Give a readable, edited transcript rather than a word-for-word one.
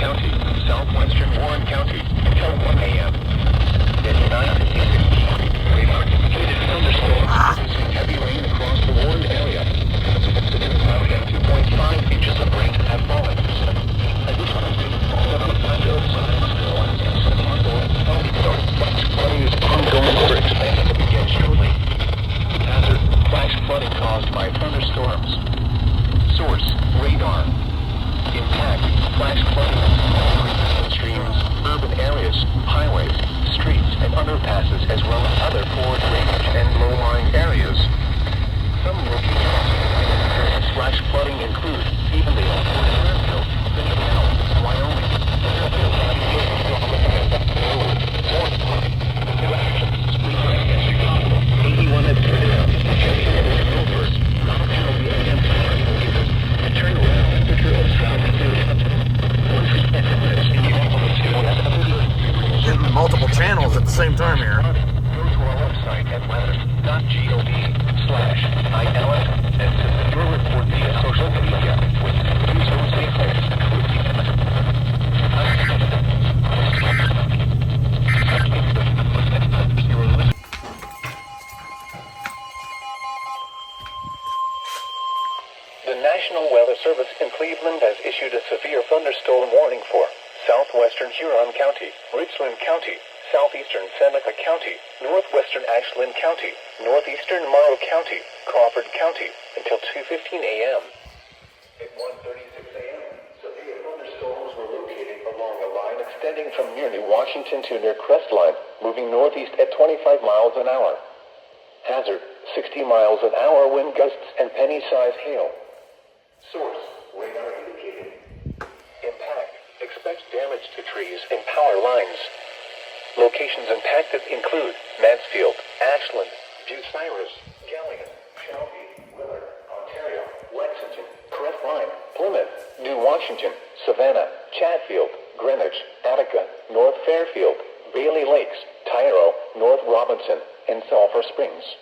County, southwestern Warren County, until 1 a.m. At 9:56 p.m., radar indicated thunderstorms producing heavy rain across the Warren area. Between 5 and 2.5 inches of rain have fallen. Flooding is ongoing or expected to begin shortly. Hazard, flash flooding caused by thunderstorms. Source, radar. Impact, flash flooding on streams, urban areas, highways, streets, and underpasses, as well as other poor drainage and low-lying areas. Some locations flash flooding include Evendale, Fairfield, Michigan, Wyoming, Getting multiple channels at the same time here. Go to our website at weather.gov/ILS and submit your report via social media. Do so safely. The National Weather Service in Cleveland has issued a severe thunderstorm warning for southwestern Huron County, Richland County, southeastern Seneca County, northwestern Ashland County, northeastern Morrow County, Crawford County, until 2:15 a.m. At 1:36 a.m., severe thunderstorms were located along a line extending from nearly Washington to near Crestline, moving northeast at 25 miles an hour. Hazard, 60 miles an hour wind gusts and penny-size hail. Source, radar indicated. Impact, expect damage to trees and power lines. Locations impacted include Mansfield, Ashland, Bucyrus, Galion, Shelby, Willard, Ontario, Lexington, Crestline, Plymouth, New Washington, Savannah, Chatfield, Greenwich, Attica, North Fairfield, Bailey Lakes, Tyro, North Robinson, and Sulphur Springs.